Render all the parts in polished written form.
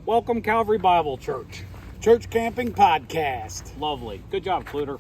Welcome, Calvary Bible Church. Church Camping Podcast. Lovely. Good job, Cluter.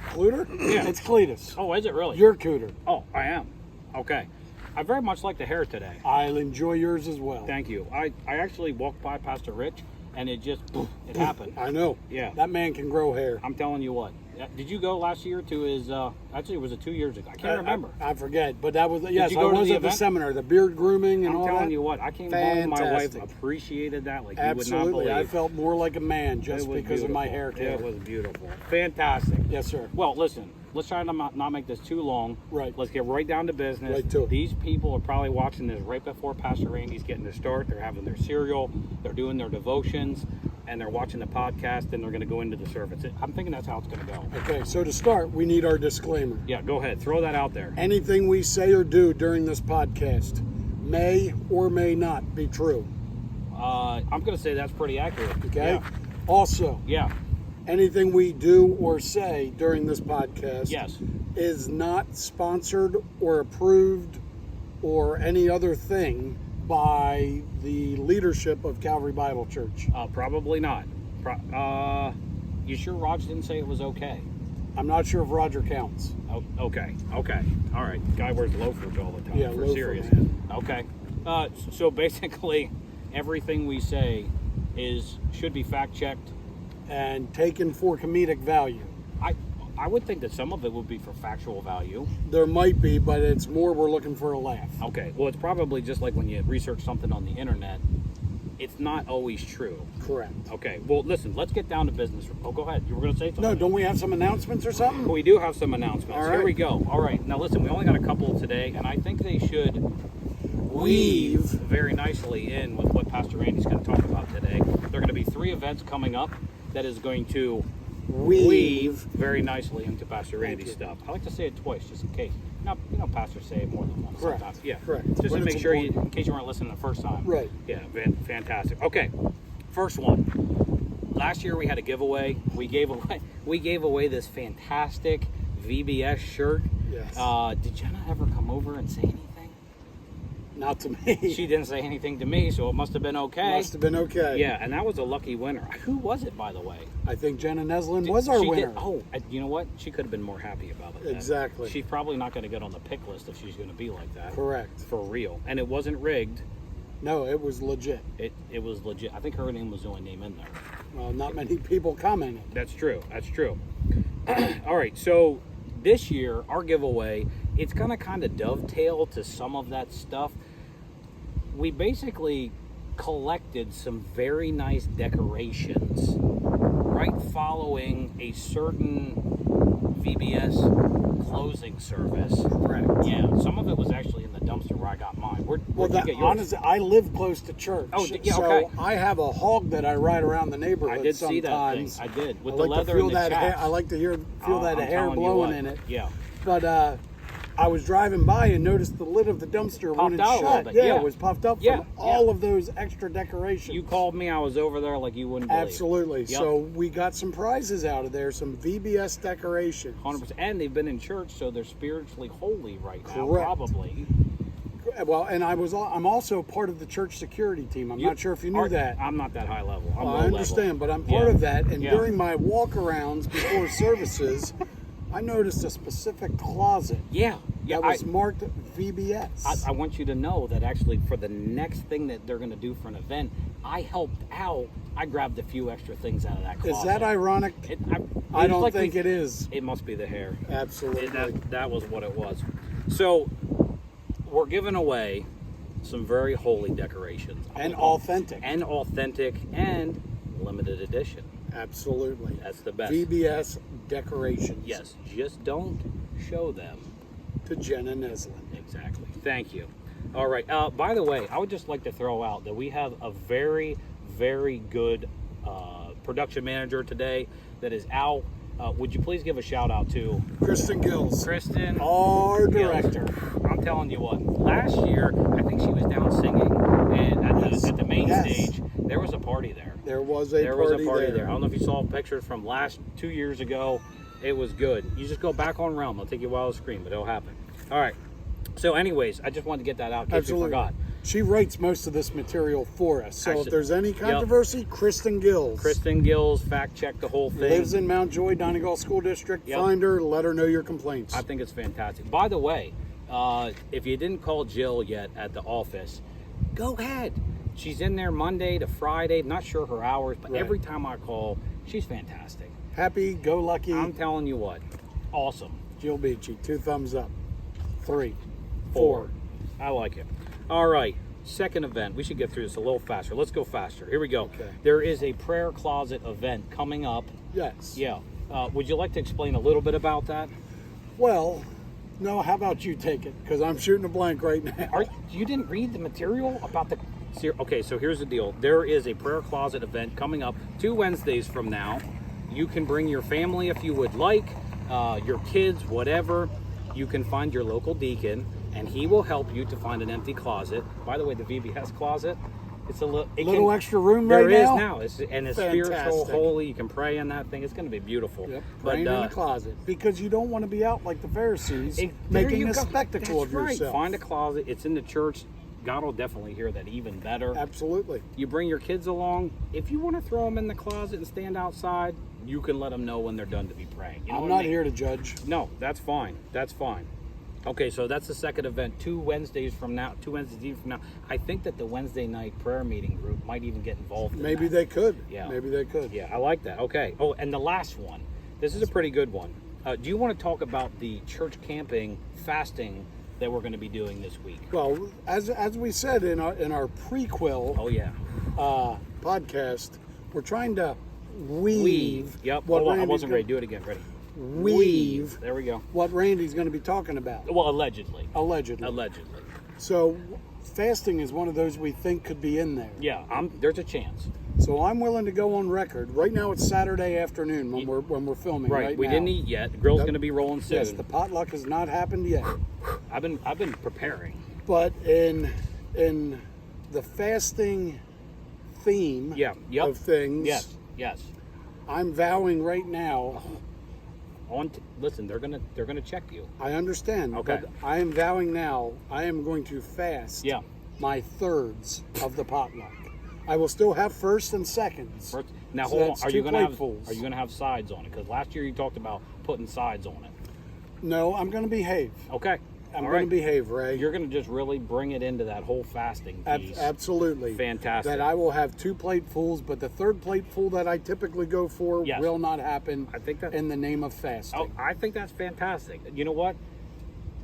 Cluter? Yeah. It's Cletus. Oh, is it really? You're Cooter. Oh, I am. Okay. I very much like the hair today. I'll enjoy yours as well. Thank you. I actually walked by Pastor Rich, and it just, it happened. I know. Yeah. That man can grow hair. I'm telling you what. Did you go last year to his, actually it was 2 years ago. I can't remember. I forget, but that was, yes, you I go to was the at the event? seminar, the beard grooming and I'm all telling that. you what, I came home, my wife Fantastic. appreciated that like you would not Absolutely. believe. I felt more like a man just It was because of my beautiful. hair care. It was beautiful. Fantastic. Yes, sir. Well, listen, let's try to not make this too long. Right. Let's get right down to business. Right to it. These people are probably watching this right before Pastor Randy's getting their start. They're having their cereal, they're doing their devotions, and they're watching the podcast, and they're going to go into the service. I'm thinking that's how it's going to go. Okay, so to start, we need our disclaimer. Yeah, go ahead. Throw that out there. Anything we say or do during this podcast may or may not be true. I'm going to say that's pretty accurate. Okay? Also, Yeah. anything we do or say during this podcast Yes. is not sponsored or approved or any other thing by the leadership of Calvary Bible Church. Probably not. You sure Raj didn't say it was okay? I'm not sure if Roger counts. Oh, okay. Okay. All right. Guy wears loafers all the time. Yeah, for loafer, serious. man. Okay. So basically, everything we say should be fact checked. And taken for comedic value. I would think that some of it would be for factual value. There might be, but it's more we're looking for a laugh. Okay. Well, it's probably just like when you research something on the internet. It's not always true. Correct. Okay. Well, listen. Let's get down to business. Oh, go ahead. You were going to say something. No, don't we have some announcements or something? We do have some announcements. All Here right. we go. All right. Now, listen. We only got a couple today, and I think they should Weave. very nicely in with what Pastor Randy's going to talk about today. There are going to be 3 events coming up that is going to weave very nicely into Pastor Randy's you. stuff. I like to say it twice just in case. Now, pastors say it more than once Correct. sometimes. Yeah. Correct. Just When to it's make sure, important. in case you weren't listening the first time. Right. Yeah, fantastic. Okay, first one. Last year we had a giveaway. We gave away this fantastic VBS shirt. Yes. Did Jenna ever come over and say anything? Not to me. She didn't say anything to me, so it must have been okay. Must have been okay. Yeah, and that was a lucky winner. Who was it, by the way? I think Jenna Neslin was our She winner. did- oh, you know what? She could have been more happy about it. then. Exactly. She's probably not going to get on the pick list if she's going to be like that. Correct. For real. And it wasn't rigged. No, it was legit. It was legit. I think her name was the only name in there. Well, not many people commented. That's true. That's true. All right. So this year, our giveaway, it's going to kind of dovetail to some of that stuff. We basically collected some very nice decorations right following a certain VBS closing service. Correct. Yeah, some of it was actually in the dumpster where I got mine. Well, Where'd you get yours? honestly, I live close to church. Oh, yeah, so okay. I have a hog that I ride around the neighborhood I did see that thing. sometimes. I did. With I the like leather to feel and the that hair. chaps. I like to feel that I'm hair telling you blowing what. in it. Yeah. But I was driving by and noticed the lid of the dumpster Popped when it out a shut. little bit, Yeah, yeah. it was puffed up Yeah, from all of those extra decorations. You called me. I was over there like you wouldn't believe. Absolutely. Yep. So we got some prizes out of there, some VBS decorations. 100%. And they've been in church, so they're spiritually holy right now, Correct. probably. Well, and I'm also part of the church security team. I'm not sure if you knew that. I'm not that high level. I'm Well, low I understand, level. but I'm part Yeah. of that. And Yeah. during my walk-arounds before services, I noticed a specific closet Yeah. that was marked VBS. I want you to know that actually for the next thing that they're going to do for an event, I helped out. I grabbed a few extra things out of that closet. Is that ironic? I don't think it is. It must be the hair. Absolutely. That was what it was. So we're giving away some very holy decorations. And authentic. And limited edition. Absolutely. That's the best. VBS decorations. Yes, just don't show them. To Jenna Neslin. Exactly. Thank you. All right. By the way, I would just like to throw out that we have a very, very good production manager today that is out. Would you please give a shout out to Kristen Gills. Kristen? Our Gills. director. I'm telling you what. Last year, I think she was down singing, and at the main stage, there was a party there. There was a party there. I don't know if you saw pictures from 2 years ago. It was good. You just go back on Realm. It'll take you a while to scream, but it'll happen. All right. So anyways, I just wanted to get that out in case we Absolutely. forgot. She writes most of this material for us. So Actually, if there's any controversy, Kristen Gills. Kristen Gills fact check the whole thing. Lives in Mount Joy, Donegal School District. Yep. Find her, let her know your complaints. I think it's fantastic. By the way, if you didn't call Jill yet at the office, go ahead. She's in there Monday to Friday. Not sure her hours, but Right. every time I call, she's fantastic. Happy, go lucky. I'm telling you what, awesome. Jill Beachy, 2 thumbs up. 3, 4. I like it. All right, second event. We should get through this a little faster. Let's go faster. Here we go. Okay. There is a prayer closet event coming up. Yes. Yeah. Would you like to explain a little bit about that? Well, no, how about you take it? Because I'm shooting a blank right now. You didn't read the material about the... Okay, so here's the deal. There is a prayer closet event coming up 2 Wednesdays from now. You can bring your family if you would like, your kids, whatever. You can find your local deacon, and he will help you to find an empty closet. By the way, the VBS closet, it's a little extra room there right is now? It's spiritual, Fantastic. holy. You can pray in that thing. It's going to be beautiful. Yep. But Praying in the closet. Because you don't want to be out like the Pharisees, there making you a go. spectacle That's of yourself. Find a closet. It's in the church. God will definitely hear that even better. Absolutely. You bring your kids along. If you want to throw them in the closet and stand outside, you can let them know when they're done to be praying. You know I'm what not I mean? here to judge. No, that's fine. That's fine. Okay, so that's the second event. 2 Wednesdays from now. I think that the Wednesday night prayer meeting group might even get involved in Maybe that. they could. Yeah. Maybe they could. Yeah, I like that. Okay. Oh, and the last one. This is a pretty good one. Do you want to talk about the church camping fasting that we're going to be doing this week? Well, as we said in our prequel Oh yeah. podcast, we're trying to weave. Yep. What Hold on, I Randy's wasn't gonna- ready. Do it again. Ready? Weave There we go. what Randy's going to be talking about, Well, allegedly. allegedly. Allegedly. So, fasting is one of those we think could be in there. Yeah. There's a chance. So I'm willing to go on record. Right now it's Saturday afternoon when we're filming. Right. We now. didn't eat yet. The grill's Nope. going to be rolling soon. Yes, the potluck has not happened yet. I've been preparing. But in the fasting theme Yeah. Yep. of things, Yes. Yes. I'm vowing right now. Listen, they're gonna check you. I understand. Okay. But I am vowing now. I am going to fast. Yeah. My thirds of the potluck. I will still have first and seconds. Now So hold on. that's Are 2 you gonna have platefuls. Are you gonna have sides on it? Because last year you talked about putting sides on it. No, I'm going to behave. Okay. I'm All going right. to behave, Ray. You're gonna just really bring it into that whole fasting piece. Absolutely. Fantastic. That I will have 2 platefuls, but the third plateful that I typically go for Yes. will not happen I think that- in the name of fasting. Oh, I think that's fantastic. You know what?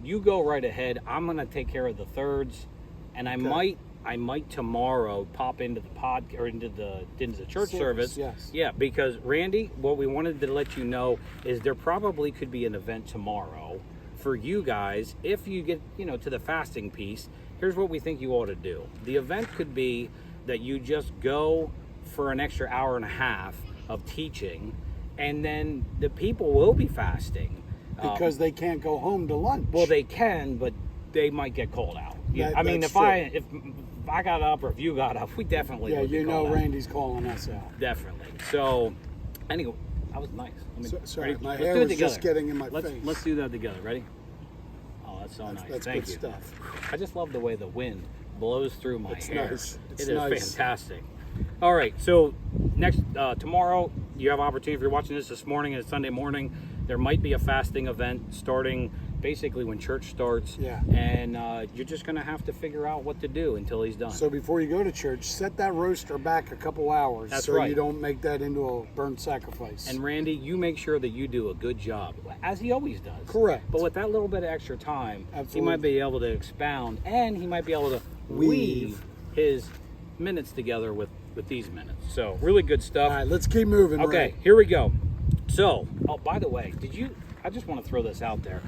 You go right ahead. I'm gonna take care of the thirds, and I might tomorrow pop into the pod or into the church service. Yes. Yeah, because Randy, what we wanted to let you know is there probably could be an event tomorrow for you guys if you get to the fasting piece. Here's what we think you ought to do. The event could be that you just go for an extra hour and a half of teaching, and then the people will be fasting Because they can't go home to lunch. well, they can, but they might get called out. Yeah, I mean, that's if I got up or if you got up, we definitely Yeah, would be you know called out. Randy's calling us out. Definitely. So, anyway, that was nice. Sorry, ready? my Let's hair do it was just together. getting in my let's, face. Let's do that together. Ready? Oh, that's so nice. That's Thank good you. stuff. I just love the way the wind blows through my It's hair. nice. It's It is nice. fantastic. All right, so next tomorrow you have opportunity. If you're watching this morning and it's Sunday morning, there might be a fasting event starting basically when church starts. Yeah. And you're just gonna have to figure out what to do until he's done. So before you go to church, set that roaster back a couple hours That's so right. you don't make that into a burnt sacrifice. And Randy, you make sure that you do a good job, as he always does. Correct. But with that little bit of extra time, he Absolutely. might be able to expound, and he might be able to weave his minutes together with these minutes. So really good stuff. All right, let's keep moving. Okay, Ray. here we go. So, oh, by the way, I just want to throw this out there.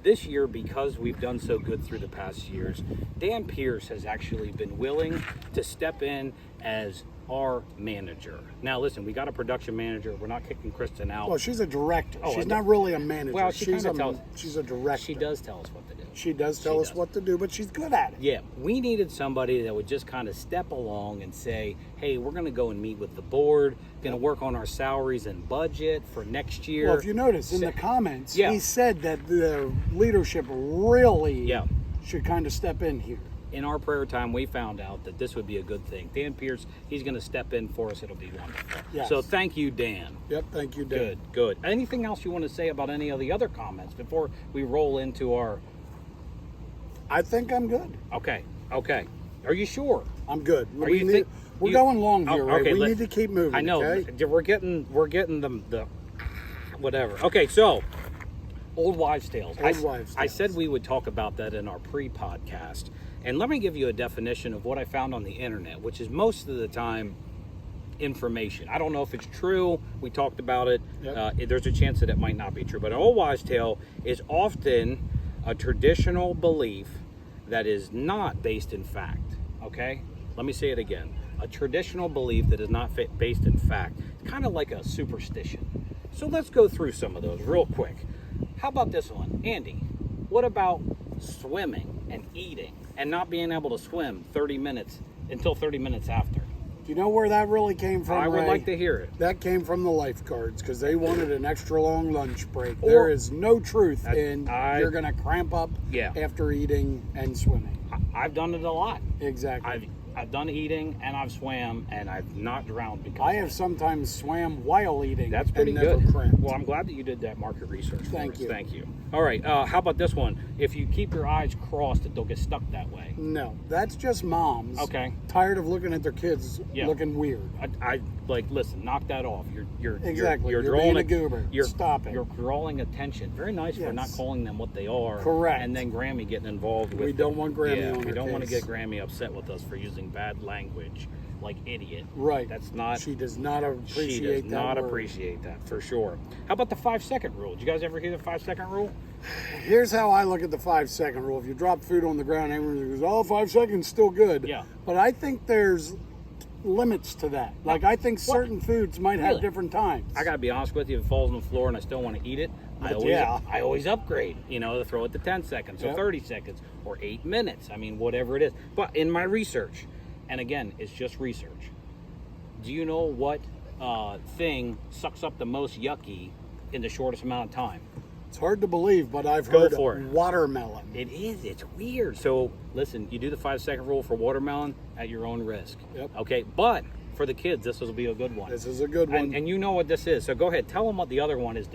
This year, because we've done so good through the past years, Dan Pierce has actually been willing to step in as our manager. Now, listen, we got a production manager. We're not kicking Kristen out. Well, she's a director. Oh, she's and- not really a manager. Well, she she's kinda tells- she's a director. She does tell us what to do. She does tell us does. what to do, but she's good at it. Yeah, we needed somebody that would just kind of step along and say, hey, we're going to go and meet with the board, going to work on our salaries and budget for next year. Well, if you notice in the comments, Yeah. he said that the leadership really Yeah. should kind of step in here. in our prayer time, we found out that this would be a good thing. Dan Pierce, he's going to step in for us. It'll be wonderful. Yes. So thank you, Dan. Yep, thank you, Dan. Good. Anything else you want to say about any of the other comments before we roll into our... I think I'm good. Okay. Are you sure? I'm good. Are you think- We're you- going long here, Oh, Ray. okay, We need to keep moving. I know. Okay? We're getting the whatever. Okay, so old wives' tales. Old wives' I tales. said we would talk about that in our pre-podcast, and let me give you a definition of what I found on the internet, which is most of the time information. I don't know if it's true. We talked about it. Yep. There's a chance that it might not be true, but an old wives' tale is often a traditional belief that is not based in fact. Okay? Let me say it again. A traditional belief that is not based in fact. It's kind of like a superstition. So let's go through some of those real quick. How about this one? Andy, what about swimming and eating and not being able to swim 30 minutes until 30 minutes after? Do you know where that really came from, I would Ray? like to hear it. That came from the lifeguards because they wanted an extra long lunch break. Or- There is no truth in I- you're going to cramp up Yeah. after eating and swimming. I've done it a lot. Exactly. I've done eating and I've swam and I've not drowned because I of have it. sometimes swam while eating. That's pretty and never good. cramped. Well, I'm glad that you did that market research. For Thank us. you. Thank you. All right. How about this one? If you keep your eyes crossed, they'll get stuck that way. No, that's just moms. Okay. Tired of looking at their kids Yeah. looking weird. I like listen. Knock that off. You're Exactly. You're You're drawing being a goober. You're Stop it. You're drawing attention. Very nice for not Yes. calling them what they are. Correct. And then Grammy getting involved with. We don't want Grammy Yeah, on we our don't want to case. get Grammy upset with us for using bad language, like idiot. Right. That's not. She does not appreciate She does that not word. appreciate that for sure. How about the 5-second rule? Did you guys ever hear the 5-second rule? Here's how I look at the 5-second rule. If you drop food on the ground, everyone goes, "Oh, 5 seconds, still good." Yeah. But I think there's limits to that. Like I think certain foods might have Really? different times. I gotta be honest with you. If it falls on the floor and I still want to eat it, Yeah. I always upgrade. You know, to throw it to 10 seconds or Yep. 30 seconds or 8 minutes. I mean, whatever it is. But in my research, and again, it's just research. Do you know what thing sucks up the most yucky in the shortest amount of time? It's hard to believe, but I've Go heard for it. watermelon. It is. It's weird. So listen, you do the 5-second rule for watermelon at your own risk. Yep. Okay. But for the kids, this will be a good one. This is a good one. And you know what this is. So go ahead. Tell them what the other one is.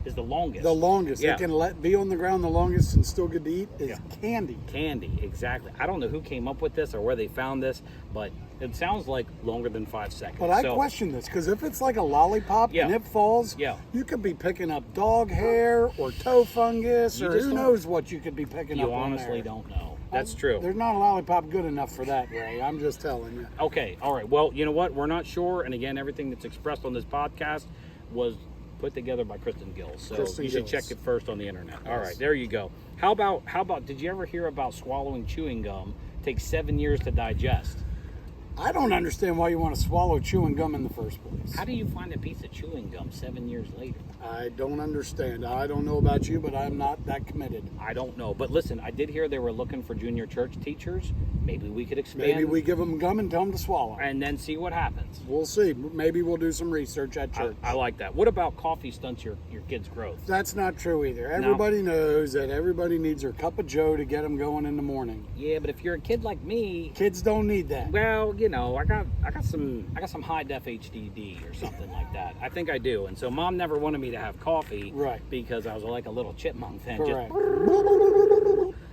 Is the longest. The longest Yeah. it can be on the ground the longest and still good to eat is Yeah. candy. Candy. Exactly. I don't know who came up with this or where they found this, but it sounds like longer than 5 seconds. But I So, question this because if it's like a lollipop Yeah. and it falls, Yeah. you could be picking up dog hair or toe fungus You or just who don't- knows what you could be picking up. You on honestly there. don't know. That's true. There's not a lollipop good enough for that, Ray. I'm just telling you. Okay, all right. Well, you know what? We're not sure. And again, everything that's expressed on this podcast was put together by Kristen Gills. So Kristen you should Gills. check it first on the internet. All Yes. right, there you go. How about did you ever hear about swallowing chewing gum takes 7 years to digest? I don't understand why you want to swallow chewing gum in the first place. How do you find a piece of chewing gum 7 years later? I don't understand. I don't know about you, but I'm not that committed. I don't know. But listen, I did hear they were looking for junior church teachers. Maybe we could expand. Maybe we give them gum and tell them to swallow. and then see what happens. We'll see. Maybe we'll do some research at church. I like that. What about coffee stunts your kids' growth? That's not true either. Everybody knows that everybody needs their cup of joe to get them going in the morning. Yeah, but if you're a kid like me, Kids don't need that. well, you know, I got some high def HDD or something like that. I think I do. And so mom never wanted me to have coffee, Right. because I was like a little chipmunk then. Correct.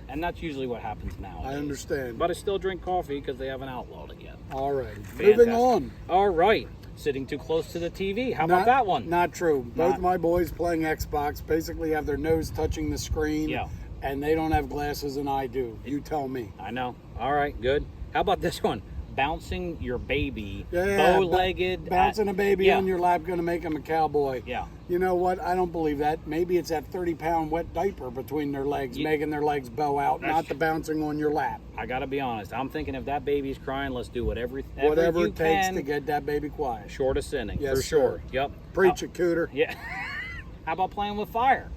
And that's usually what happens now. I understand. But I still drink coffee because they haven't outlawed it yet. All right. Fantastic. Moving on. All right. Sitting too close to the TV. How about that one? Not true. Both Not- my boys playing Xbox basically have their nose touching the screen. Yeah. And they don't have glasses and I do. You tell me. I know. All right, good. How about this one? Bouncing your baby, Yeah, bow-legged. Bouncing a baby yeah. on your lap going to make him a cowboy. Yeah. You know what? I don't believe that. Maybe it's that 30-pound wet diaper between their legs, making their legs bow out, That's not the true. bouncing on your lap. I got to be honest. I'm thinking if that baby's crying, let's do whatever Whatever you it takes can, to get that baby quiet. short of sinning, Yes, for sure. sir. Yep. Preach it, Cooter. Yeah. How about playing with fire?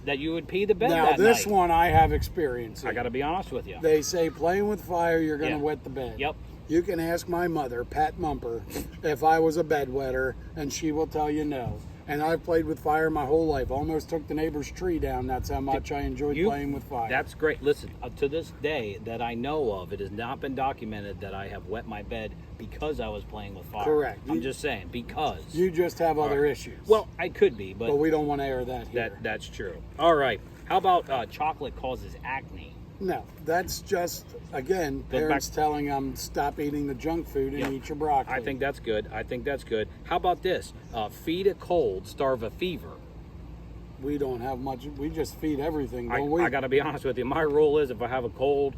That you would pee the bed Now, that this night. one I have experience in. I got to be honest with you. They say playing with fire, you're going to Yeah. wet the bed. Yep. You can ask my mother, Pat Mumper, if I was a bedwetter, and she will tell you no. And I've played with fire my whole life. Almost took the neighbor's tree down. That's how much I enjoyed playing with fire. That's great. Listen, to this day that I know of, it has not been documented that I have wet my bed because I was playing with fire. Correct. I'm just saying, because. You just have other issues. Well, I could be, but we don't want to air that here. that's true. All right. How about chocolate causes acne? No, that's just, again, Goes parents back- telling them stop eating the junk food and Yep. eat your broccoli. I think that's good. How about this? Feed a cold, starve a fever. We don't have much. We just feed everything, don't we? I got to be honest with you. My rule is if I have a cold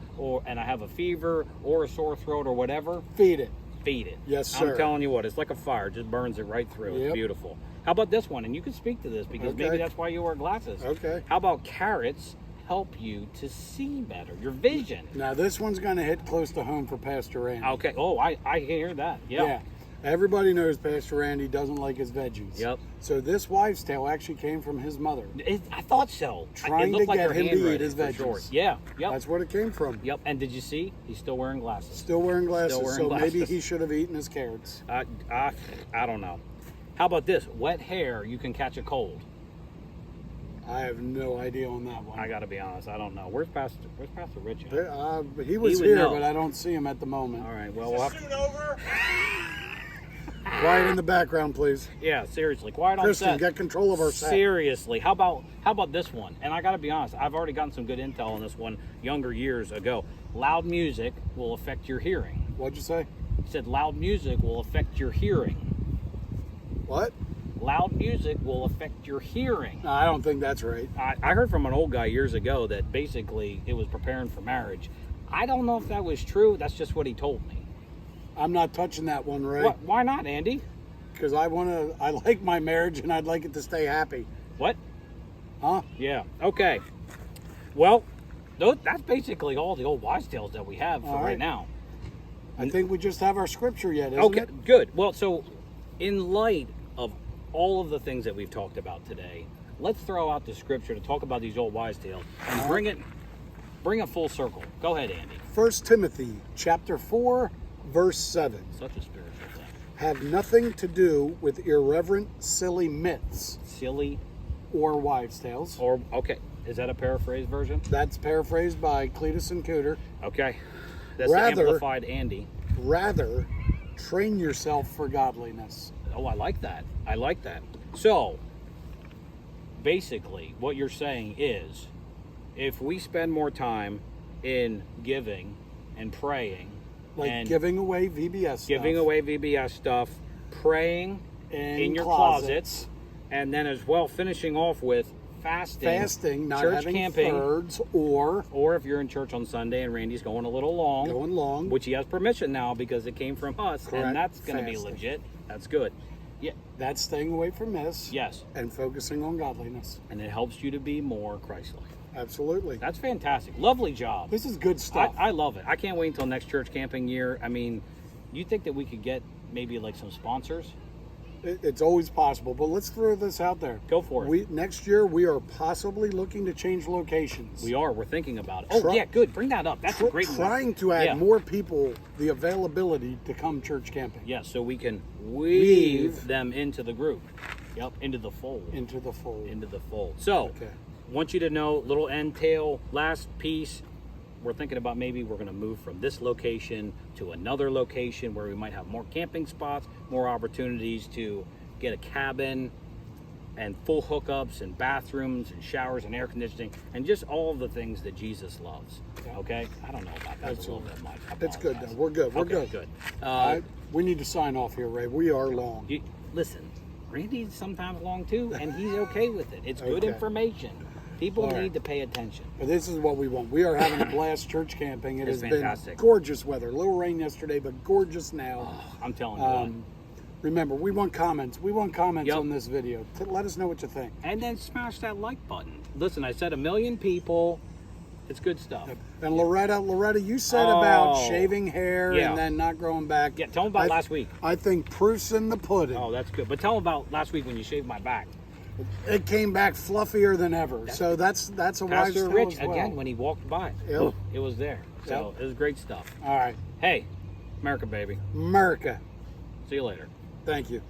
and I have a fever or a sore throat or whatever, Feed it. feed it. Yes, sir. I'm telling you what, it's like a fire. It just burns it right through. It's Yep. beautiful. How about this one? And you can speak to this because maybe Okay. that's why you wear glasses. Okay. How about carrots help you to see better, your vision? Now, this one's going to hit close to home for Pastor Randy. Okay. Oh, I hear that. Yeah. Everybody knows Pastor Randy doesn't like his veggies. Yep. So this wives' tale actually came from his mother. I thought so. Trying it looked to like get her him to eat handwriting, his for sure. veggies. Yeah. Yep. That's what it came from. Yep. And did you see? He's still wearing glasses. Still wearing glasses, Still wearing so maybe glasses. he should have eaten his carrots. I don't know. How about this? Wet hair, you can catch a cold. I have no idea on that one. I got to be honest. I don't know. Where's Pastor Rich at? He was would here, know. but I don't see him at the moment. All right. Well, we'll have Soon over. Quiet in the background, please. yeah. Seriously, quiet on Kristen, set. get control of our set. Seriously, how about this one? And I got to be honest. I've already gotten some good intel on this one younger years ago. Loud music will affect your hearing. What'd you say? It said loud music will affect your hearing. What? Loud music will affect your hearing. No, I don't think that's right. I heard from an old guy years ago that basically it was preparing for marriage. I don't know if that was true. That's just what he told me. I'm not touching that one, Ray, Why not, Andy? because I like my marriage and I'd like it to stay happy. What? Huh? Yeah. Okay. Well, that's basically all the old wives' tales that we have for All right right. now. I think we just have our scripture yet, isn't Okay, it? good. Well, so in light of all of the things that we've talked about today, let's throw out the scripture to talk about these old wives' tales and bring it full circle. Go ahead, Andy. 1 Timothy chapter 4, verse 7. Such a spiritual thing. Have nothing to do with irreverent, silly myths Silly or wives' tales. or okay. Is that a paraphrased version? That's paraphrased by Cletus and Cooter. Okay. That's Rather- the amplified Andy. Rather, train yourself for godliness. Oh, I like that. I like that. So, basically, what you're saying is if we spend more time in giving and praying Like and giving away VBS stuff. giving away VBS stuff, praying in your closets, and then as well finishing off with fasting, not church having camping, thirds, or or if you're in church on Sunday and Randy's going a little long, going long. which he has permission now because it came from us, Correct. and that's going to be Fasting. legit. That's good. Yeah. That's staying away from this Yes. and focusing on godliness. And it helps you to be more Christ-like. Absolutely. That's fantastic. Lovely job. This is good stuff. I love it. I can't wait until next church camping year. I mean, you think that we could get maybe like some sponsors? It's always possible, but let's throw this out there. Go for it. Next year, we are possibly looking to change locations. We are. We're thinking about it. Oh, Try- yeah, good. Bring that up. That's a great one. Trying to add Yeah. more people the availability to come church camping Yeah, so we can weave them into the group. Yep, into the fold. into the fold. Into the fold. So, Okay. want you to know, little end tail, last piece. We're thinking about maybe we're going to move from this location to another location where we might have more camping spots, more opportunities to get a cabin and full hookups and bathrooms and showers and air conditioning and just all of the things that Jesus loves. Okay? I don't know about that. It's a little bit much. I It's good, apologize. though. We're good. We're Okay, good. good. We need to sign off here, Ray. We are long. Listen, Randy's sometimes long too, and he's okay with it. It's good Okay. information. People All right. need to pay attention. But this is what we want. We are having a blast church camping. It It's has fantastic. been gorgeous weather. A little rain yesterday, but gorgeous now. I'm telling you what. Remember, we want comments. We want comments Yep. on this video. Let us know what you think. And then smash that like button. Listen, I said 1 million people. It's good stuff. And Loretta, you said about Oh. shaving hair Yeah. and then not growing back. Yeah, tell them about last week. I think proof's in the pudding. Oh, that's good. But tell them about last week when you shaved my back. It came back fluffier than ever. So that's a wise Pastor tale Rich, as well. again, when he walked by, Yep. it was there. So it was great stuff. All right, Hey, America, baby. America. See you later. Thank you.